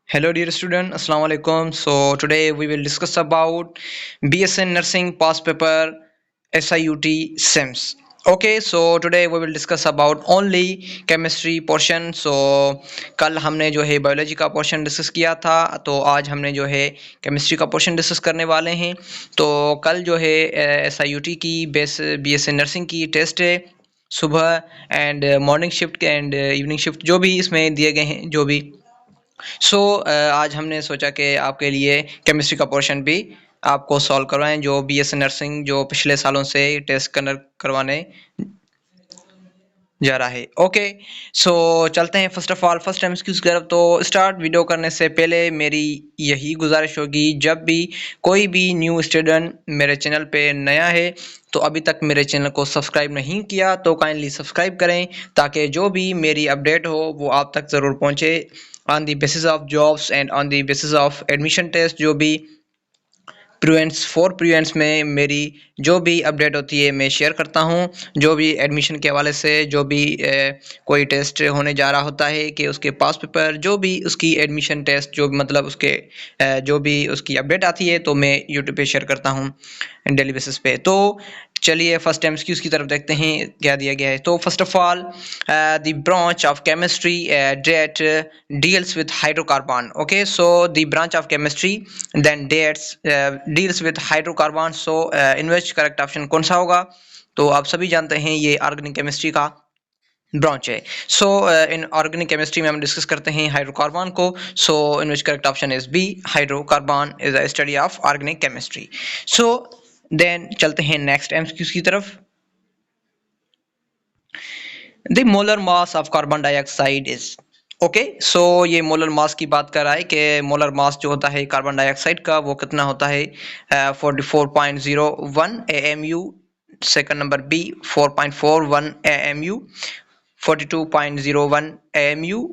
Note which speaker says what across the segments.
Speaker 1: Hello dear student, Assalamu alaikum. So today we will discuss about BSN Nursing past paper SIUT SIMS. Okay, so today we will discuss about only chemistry portion. So कल हमने जो है biology का portion discuss किया था, तो आज हमने जो है केमिस्ट्री का पोर्शन डिस्कस करने वाले हैं। तो कल जो है SIUT की BSN नर्सिंग की टेस्ट है सुबह and morning shift and evening shift जो भी इसमें दिए गए हैं जो भी। आज हमने सोचा कि आपके लिए केमिस्ट्री का पोर्शन भी आपको सॉल्व करवाएं जो बीएससी नर्सिंग जो पिछले सालों से टेस्ट करवाने जा रहा है। ओके, सो चलते हैं first of all first MCQs की तरफ। तो स्टार्ट वीडियो करने से पहले मेरी यही गुजारिश होगी, जब भी कोई भी न्यू स्टूडेंट मेरे चैनल पे नया है तो अभी तक मेरे चैनल को सब्सक्राइब नहीं किया तो काइंडली सब्सक्राइब करें ताकि जो भी मेरी अपडेट हो वो आप तक ज़रूर पहुंचे on the basis of jobs and on the basis of admission test. जो भी प्रीवेंट्स में मेरी जो भी अपडेट होती है मैं शेयर करता हूँ। जो भी एडमिशन के हवाले से जो भी कोई टेस्ट होने जा रहा होता है कि उसके पास पेपर जो भी उसकी एडमिशन टेस्ट जो मतलब उसके जो भी उसकी अपडेट आती है तो मैं यूट्यूब पे शेयर करता हूँ डेली बेसिस पे। तो चलिए फर्स्ट एमसीक्यूज की तरफ देखते हैं क्या दिया गया है। तो first of all the branch of chemistry that deals with hydrocarbon. Okay, so the branch of chemistry then that's deals with hydrocarbon. So in which correct option कौन सा होगा? तो आप सभी जानते हैं ये ऑर्गेनिक केमिस्ट्री का ब्रांच है। सो इन ऑर्गेनिक केमिस्ट्री में हम डिस्कस करते हैं हाइड्रोकार्बन को। So in which correct option is B, hydrocarbon is a study of organic chemistry. So then चलते हैं नेक्स्ट एमसीक्यूज की तरफ। The molar mass of carbon dioxide is. Okay, so ये मोलर मास की बात कर रहा है कि मोलर मास जो होता है कार्बन डाइऑक्साइड का वो कितना होता है 44.01 AMU। Second number B 4.41 AMU, 42.01 AMU।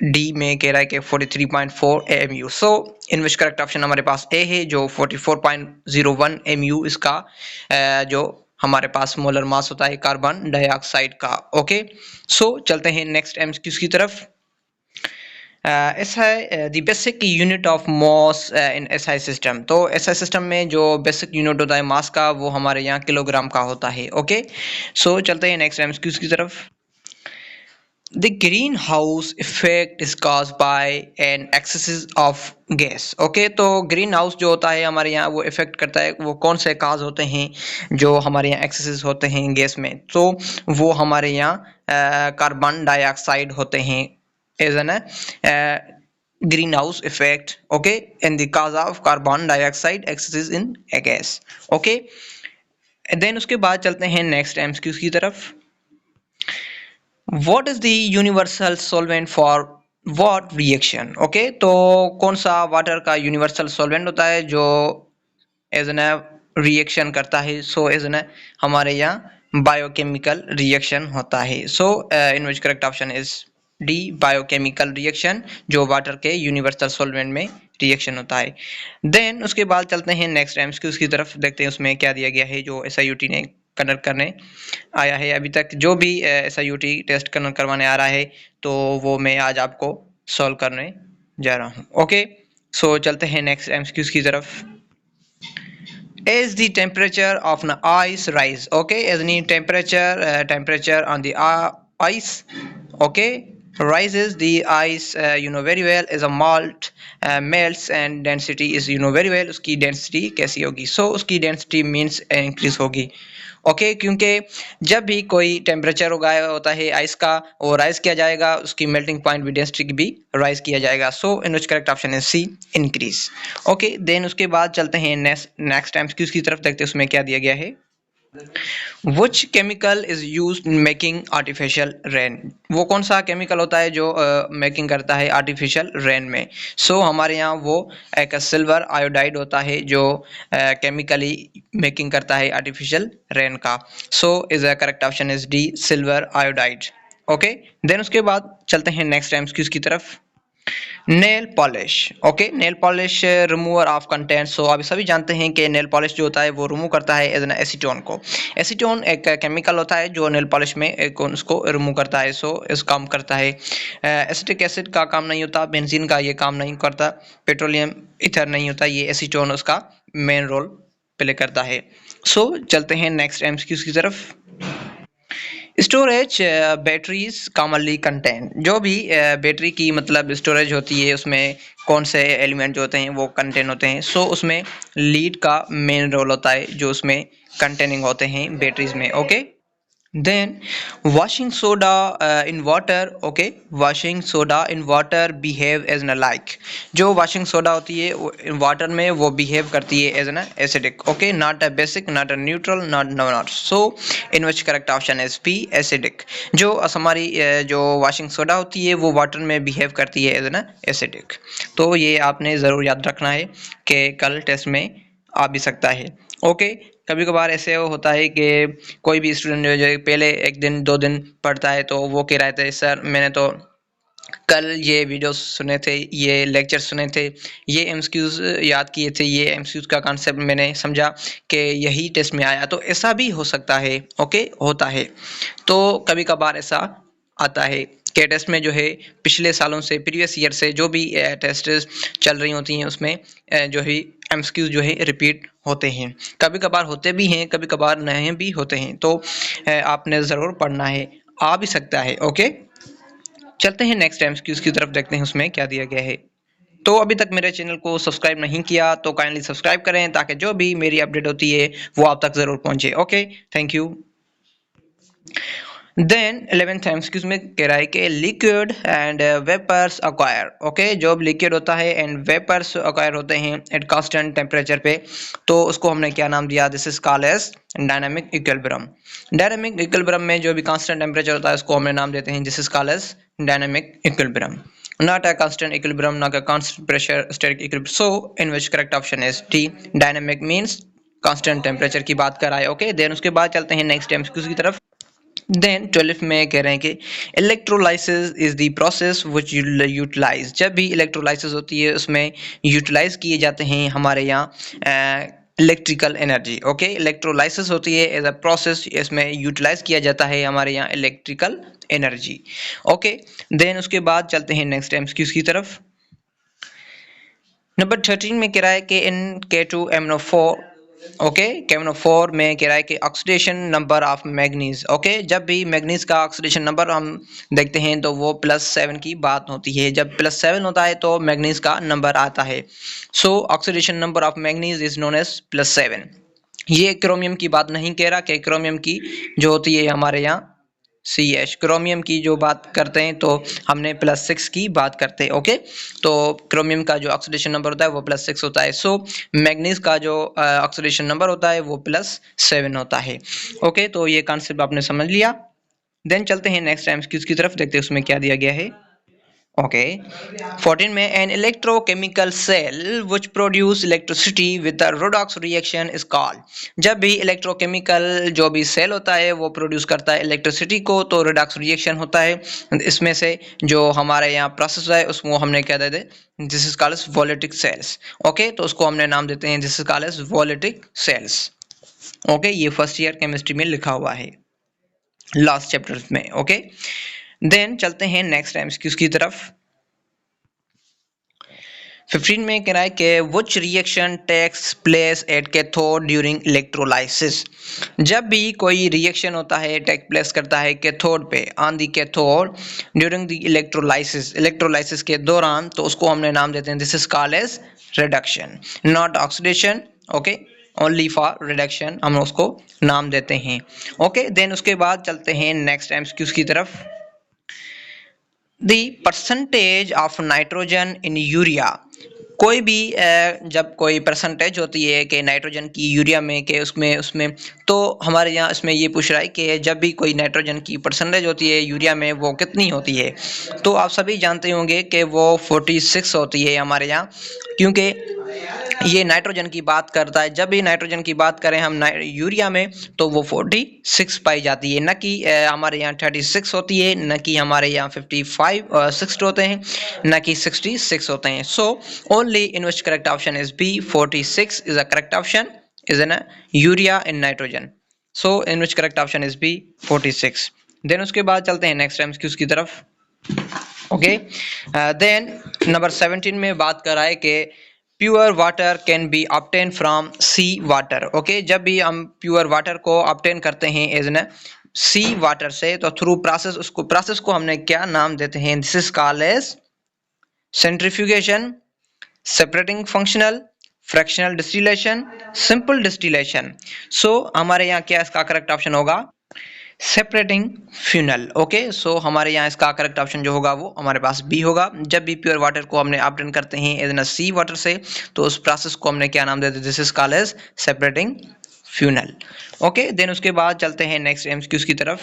Speaker 1: D में कह रहा है कि 43.4 AMU। So in which correct option हमारे पास ए है जो 44.01 AMU इसका जो हमारे पास मोलर मास होता है कार्बन डाइऑक्साइड का। ओके, सो चलते हैं नेक्स्ट एमसीक्यूज की तरफ। ऐसा है the basic unit of mass in SI system. तो एसआई सिस्टम में जो बेसिक यूनिट होता है मास का वो हमारे यहाँ किलोग्राम का होता है। ओके, सो चलते हैं नेक्स्ट एमसीक्यूज की तरफ। The greenhouse effect is caused by an excess of gas। Okay, तो ग्रीन हाउस जो होता है हमारे यहाँ वो इफेक्ट करता है, वो कौन से काज होते हैं जो हमारे यहाँ एक्सेस होते हैं गैस में? तो वो हमारे यहाँ कार्बन डाइऑक्साइड होते हैं as an greenhouse effect. Okay, and the cause of carbon dioxide excess in a gas. Okay, then उसके बाद चलते हैं नेक्स्ट एमसीक्यूज की तरफ। What is the universal solvent for what reaction? Okay, तो कौन सा वाटर का यूनिवर्सल सॉल्वेंट होता है जो एज एन रिएक्शन करता है? सो एज एन हमारे यहाँ बायोकेमिकल रिएक्शन होता है। So in which correct option is D, biochemical reaction जो वाटर के यूनिवर्सल सॉल्वेंट में रिएक्शन होता है। देन उसके बाद चलते हैं नेक्स्ट एमसीक्यूज की तरफ, देखते हैं उसमें क्या दिया गया है जो एसआईयूटी ने कंडक्ट करने आया है। अभी तक जो भी एसआईयूटी टेस्ट करवाने आ रहा है तो वो मैं आज आपको सॉल्व करने जा रहा हूँ। ओके, सो चलते हैं नेक्स्ट एमसीक्यूज की तरफ। As the temperature of an ice rise, okay, as the temperature on the ice, okay, rises, the ice very well as a malt melts and density is very well उसकी density कैसी होगी? So उसकी density means increase होगी। Okay, क्योंकि जब भी कोई temperature होता है आइस का वो राइज किया जाएगा, उसकी मेल्टिंग पॉइंट भी डेंसिटी भी राइज किया जाएगा। सो इन विच करेक्ट ऑप्शन है सी, इंक्रीज। ओके, देन उसके बाद चलते हैं नेक्स्ट एमसीक्यूज की तरफ, देखते हैं उसमें क्या दिया गया है। Which chemical is used in making artificial rain? वो कौन सा केमिकल होता है जो मेकिंग करता है आर्टिफिशियल रेन में? सो हमारे यहाँ वो एक सिल्वर आयोडाइड होता है जो केमिकली मेकिंग करता है आर्टिफिशियल रेन का। So is a correct option is D, silver iodide. Okay, then उसके बाद चलते हैं नेक्स्ट एमसीक्यूज की तरफ। Nail polish, okay, nail polish remover of content. So अभी सभी जानते हैं कि नेल पॉलिश जो होता है वो रिमूव करता है एज एसीटोन को। एसीटोन एक केमिकल होता है जो नेल पॉलिश में एक उसको रिमूव करता है। सो इस काम करता है। एसिटिक एसिड का काम नहीं होता, बेंजीन का ये काम नहीं करता, पेट्रोलियम ईथर नहीं होता, ये एसीटोन उसका मेन रोल प्ले करता है। सो चलते हैं नेक्स्ट एमसीक्यूज की तरफ। स्टोरेज बैटरीज कॉमनली कंटेन, जो भी बैटरी की मतलब स्टोरेज होती है उसमें कौन से एलिमेंट जो होते हैं वो कंटेन होते हैं। सो उसमें लीड का मेन रोल होता है जो उसमें कंटेनिंग होते हैं बैटरीज में। Okay, then washing soda in water, okay, washing soda in water behave as an like, जो washing soda होती है वाटर में वो behave करती है as an acidic, okay, not a basic, not a neutral, not so in which correct option is B, acidic। जो हमारी जो washing soda होती है वो वाटर में behave करती है as an acidic। तो ये आपने ज़रूर याद रखना है कि कल टेस्ट में आ भी सकता है। ओके, कभी कभार ऐसे होता है कि कोई भी स्टूडेंट जो पहले एक दिन 2 दिन पढ़ता है तो वो कह रहा था सर मैंने तो कल ये वीडियो सुने थे, ये लेक्चर सुने थे, ये एमसीक्यूज याद किए थे, ये एमसीक्यूज का कॉन्सेप्ट मैंने समझा कि यही टेस्ट में आया। तो ऐसा भी हो सकता है, ओके, होता है। तो कभी कभार ऐसा आता है कि टेस्ट में जो है पिछले सालों से, प्रीवियस ईयर से जो भी टेस्ट चल रही होती हैं उसमें जो है एमसीक्यूज जो है रिपीट होते हैं। कभी कभार होते भी हैं, कभी कभार नहीं भी होते हैं। तो आपने ज़रूर पढ़ना है, आ भी सकता है। ओके, चलते हैं नेक्स्ट एमसीक्यूज की तरफ, देखते हैं उसमें क्या दिया गया है। तो अभी तक मेरे चैनल को सब्सक्राइब नहीं किया तो काइंडली सब्सक्राइब करें ताकि जो भी मेरी अपडेट होती है वो आप तक ज़रूर पहुंचे। Okay, thank you. Then 11th MCQs में कह रहा है कि liquid and vapours acquire, okay, जो लिक्विड होता है एंड वेपर्स अक्वायर होते हैं एट कांस्टेंट टेम्परेचर पे, तो उसको हमने क्या नाम दिया, this is called as dynamic equilibrium. Dynamic equilibrium में जो भी कांस्टेंट टेम्परेचर होता है उसको हमने नाम देते हैं this is called as dynamic equilibrium, not a constant equilibrium, not a constant pressure steric equilibrium। so in which correct option is D, dynamic means constant temperature की बात कर रहा है। ओके, देन उसके बाद चलते हैं नेक्स्ट एमसीक्यू की तरफ। देन 12 में कह रहे हैं कि electrolysis is the process which utilise, जब भी इलेक्ट्रोलाइसिस होती है उसमें यूटिलाइज किए जाते हैं हमारे यहाँ इलेक्ट्रिकल एनर्जी। ओके, इलेक्ट्रोलाइसिस होती है एज अ प्रोसेस, इसमें यूटिलाइज किया जाता है हमारे यहाँ इलेक्ट्रिकल एनर्जी। ओके, देन उसके बाद चलते हैं नेक्स्ट एमसीक्यूज की तरफ। नंबर 13 में कह रहा है कि इन K2MnO4, ओके, KMnO4 में कह रहा है कि oxidation number of manganese. Okay, जब भी मैग्नीज का ऑक्सीडेशन नंबर हम देखते हैं तो वो +7 की बात होती है। जब +7 होता है तो मैग्नीज का नंबर आता है। So oxidation number of manganese is known as +7। ये क्रोमियम की बात नहीं कह रहा कि क्रोमियम की जो होती है हमारे यहाँ CH, क्रोमियम की जो बात करते हैं तो हमने +6 की बात करते हैं। ओके, तो क्रोमियम का जो ऑक्सीडेशन नंबर होता है वो +6 होता है। सो मैग्नीज का जो ऑक्सीडेशन नंबर होता है वो +7 होता है। ओके, तो ये कॉन्सेप्ट आपने समझ लिया। देन चलते हैं नेक्स्ट एमसीक्यूज की तरफ, देखते हैं उसमें क्या दिया गया है। ओके, 14 में an electrochemical cell which produce electricity with the redox reaction is called, जब भी इलेक्ट्रोकेमिकल जो भी सेल होता है वो प्रोड्यूस करता है इलेक्ट्रिसिटी को तो रेडॉक्स रिएक्शन होता है। इसमें से जो हमारे यहाँ प्रोसेस है उसको हमने क्या देते हैं, this is called as voltaic cells. Okay, तो उसको हमने नाम देते हैं this is called as voltaic cells. Okay, ये फर्स्ट ईयर केमिस्ट्री में लिखा हुआ है लास्ट चैप्टर में। ओके, देन चलते हैं नेक्स्ट एमसीक्यूज की तरफ। 15 में कह रहा है कि which reaction takes place at cathode during electrolysis, जब भी कोई रिएक्शन होता है टेक प्लेस करता है कैथोड पे, on the cathode during the electrolysis, electrolysis के दौरान, तो उसको हमने नाम देते हैं this is called as reduction, not oxidation. Okay, only for reduction हम उसको नाम देते हैं। ओके, देन उसके बाद चलते हैं नेक्स्ट एमसीक्यूज की तरफ। The percentage of nitrogen in urea, कोई भी जब कोई परसेंटेज होती है कि नाइट्रोजन की यूरिया में कि उसमें तो हमारे यहाँ इसमें ये पूछ रहा है कि जब भी कोई नाइट्रोजन की परसेंटेज होती है यूरिया में वो कितनी होती है। तो आप सभी जानते होंगे कि वो 46 होती है हमारे यहाँ, क्योंकि ये नाइट्रोजन की बात करता है। जब भी नाइट्रोजन की बात करें हम यूरिया में तो वो 46 पाई जाती है, न कि हमारे यहाँ 36 होती है, न कि हमारे यहाँ 56 होते हैं, न कि 66 होते हैं। So only in which correct option is B, 46 is a correct option is an urea in nitrogen. So in which correct option is B 46। Then उसके बाद चलते हैं नेक्स्ट एमसीक्यूज की तरफ। ओके, देन नंबर 17 में बात कर रहा है कि pure water can be obtain from sea water. Okay, जब भी हम प्योर वाटर को ऑब्टेन करते हैं एज न सी वाटर से, तो थ्रू प्रोसेस, उसको प्रोसेस को हमने क्या नाम देते हैं? This is called as centrifugation, separating functional, fractional distillation, simple distillation. So हमारे यहाँ क्या इसका करेक्ट ऑप्शन होगा? Separating funnel. ओके, सो हमारे यहाँ इसका करेक्ट ऑप्शन जो होगा वो हमारे पास बी होगा। जब भी प्योर वाटर को हमने ऑब्टेन करते हैं एज न सी वाटर से, तो उस प्रोसेस को हमने क्या नाम देते हैं? This is called as separating funnel. Okay, then उसके बाद चलते हैं नेक्स्ट एमसीक्यूज की तरफ।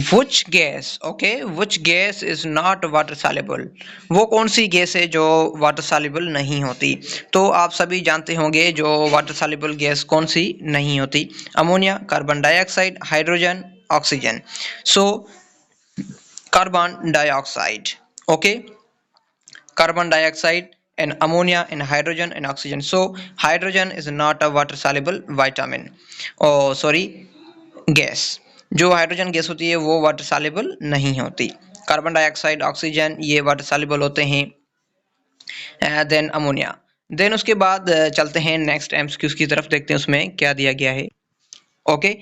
Speaker 1: Which gas, okay, which gas is not water soluble? वो कौन सी गैस है जो वाटर soluble नहीं होती? तो आप सभी जानते होंगे जो वाटर soluble गैस कौन सी नहीं होती? Ammonia, carbon dioxide, hydrogen, oxygen. So carbon dioxide, okay, carbon dioxide and ammonia and hydrogen and oxygen. So hydrogen is not a water soluble vitamin, oh sorry, gas। जो hydrogen gas होती है वो water soluble नहीं होती। Carbon dioxide, oxygen ये water soluble होते हैं। Then ammonia. Then उसके बाद चलते हैं नेक्स्ट एमसीक्यूज की तरफ, देखते हैं उसमें क्या दिया गया है। ओके,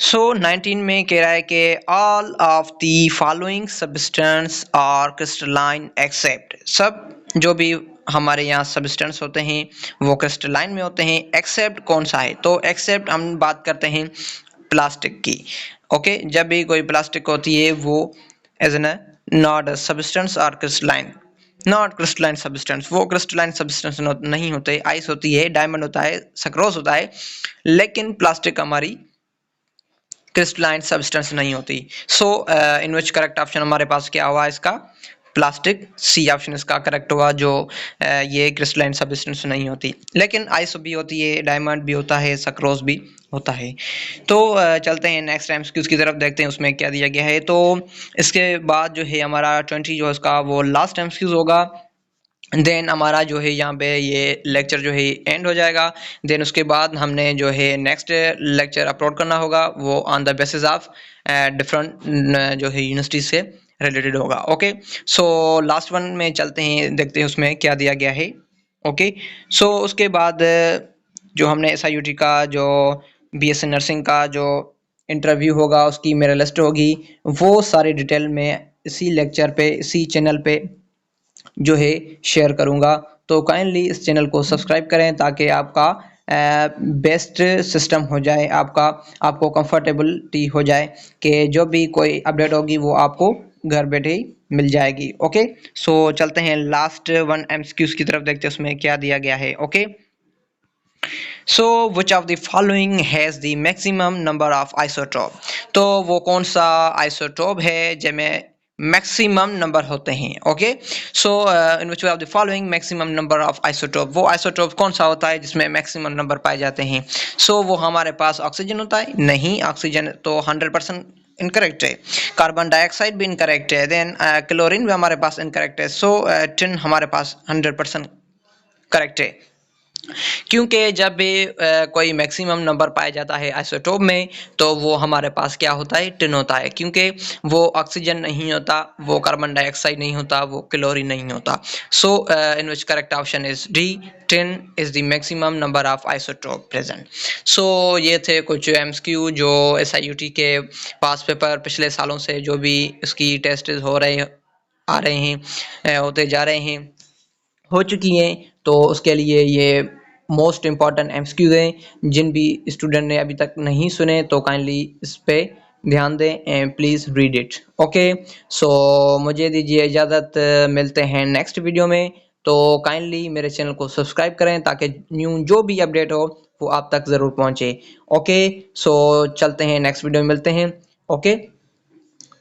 Speaker 1: सो 19 में कह रहा है कि all of the following substance are crystalline except. सब जो भी हमारे यहाँ सब्सटेंस होते हैं वो क्रिस्टलाइन में होते हैं, एक्सेप्ट कौन सा है? तो एक्सेप्ट हम बात करते हैं प्लास्टिक की। ओके, जब भी कोई प्लास्टिक होती है वो एज एन नॉट सब्सटेंस और क्रिस्टलाइन, नॉट क्रिस्टलाइन सब्सटेंस, वो क्रिस्टलाइन सब्सटेंस नहीं होते। आइस होती है, डायमंड होता है, सक्रोज होता है, लेकिन प्लास्टिक हमारी क्रिस्टलाइन सब्सटेंस नहीं होती। सो इन विच करेक्ट ऑप्शन हमारे पास क्या हुआ इसका? प्लास्टिक, सी ऑप्शन इसका करेक्ट हुआ, जो ये क्रिस्टलाइन सब्सटेंस नहीं होती। लेकिन आइस भी होती है, डायमंड भी होता है, सक्रोज भी होता है। तो चलते हैं नेक्स्ट एमसीक्यूज की तरफ, देखते हैं उसमें क्या दिया गया है। तो इसके बाद जो है हमारा 20 जो है उसका वो लास्ट एमसीक्यूज होगा। देन हमारा जो है यहाँ पे ये लेक्चर जो है एंड हो जाएगा। देन उसके बाद हमने जो है नेक्स्ट लेक्चर अपलोड करना होगा, वो on the basis of different जो है यूनिवर्सिटी से रिलेटेड होगा। ओके, सो लास्ट वन में चलते हैं, देखते हैं उसमें क्या दिया गया है। ओके, सो उसके बाद जो हमने SIUT का जो BSc नर्सिंग का जो इंटरव्यू होगा उसकी मेरा लिस्ट होगी, वो सारी डिटेल में इसी लेक्चर पे, इसी चैनल पे जो है शेयर करूँगा। तो काइंडली इस चैनल को सब्सक्राइब करें ताकि आपका बेस्ट सिस्टम हो जाए, आपको कंफर्टेबिलिटी हो जाए कि जो भी कोई अपडेट होगी वो आपको घर बैठे ही मिल जाएगी। ओके, सो चलते हैं लास्ट वन MCQs की तरफ, देखते हैं उसमें क्या दिया गया है। Okay, so which of the following has the maximum number of isotope? तो वो कौन सा आइसोटोप है जिसमें मैक्सिमम नंबर होते हैं? Okay, so in which of the following maximum number of isotope, वो आइसोटोप कौन सा होता है जिसमें मैक्सिमम नंबर पाए जाते हैं? सो वो हमारे पास ऑक्सीजन होता है? नहीं, ऑक्सीजन तो 100% इनकरेक्ट है। कार्बन डाइऑक्साइड भी इनकरेक्ट है। देन क्लोरीन भी हमारे पास इनकरेक्ट है। सो टिन हमारे पास 100% करेक्ट है, क्योंकि जब भी कोई मैक्सिमम नंबर पाया जाता है आइसोटोप में तो वो हमारे पास क्या होता है? टिन होता है, क्योंकि वो ऑक्सीजन नहीं होता, वो कार्बन डाइऑक्साइड नहीं होता, वो क्लोरीन नहीं होता। So in which correct option is D, tin is the maximum number of isotope present. So ये थे कुछ MCQ जो SIUT के पास पेपर पिछले सालों से जो भी इसकी टेस्ट हो रहे आ रहे हैं, होते जा रहे हैं, हो चुकी हैं, तो उसके लिए ये मोस्ट इम्पॉर्टेंट MCQ हैं। जिन भी स्टूडेंट ने अभी तक नहीं सुने तो काइंडली इस पे ध्यान दें and please read it. Okay, so मुझे दीजिए इजाज़त, मिलते हैं नेक्स्ट वीडियो में। तो काइंडली मेरे चैनल को सब्सक्राइब करें ताकि न्यू जो भी अपडेट हो वो आप तक ज़रूर पहुँचे। ओके, सो चलते हैं नेक्स्ट वीडियो में मिलते हैं। ओके,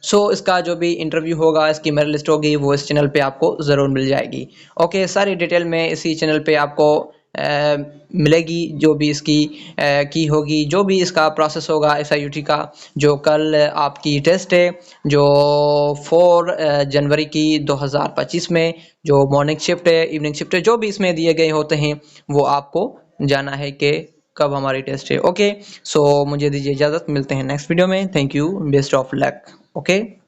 Speaker 1: सो इसका जो भी इंटरव्यू होगा, इसकी मेरिट लिस्ट होगी, वो इस चैनल पे आपको ज़रूर मिल जाएगी। ओके, सारी डिटेल में इसी चैनल पे आपको मिलेगी, जो भी इसकी की होगी, जो भी इसका प्रोसेस होगा SIUT का। जो कल आपकी टेस्ट है, जो 4 जनवरी की 2025 में जो मॉर्निंग शिफ्ट है, इवनिंग शिफ्ट है, जो भी इसमें दिए गए होते हैं वो आपको जाना है कि कब हमारी टेस्ट है। ओके, सो मुझे दीजिए इजाज़त, मिलते हैं नेक्स्ट वीडियो में। Thank you, best of luck. Okay.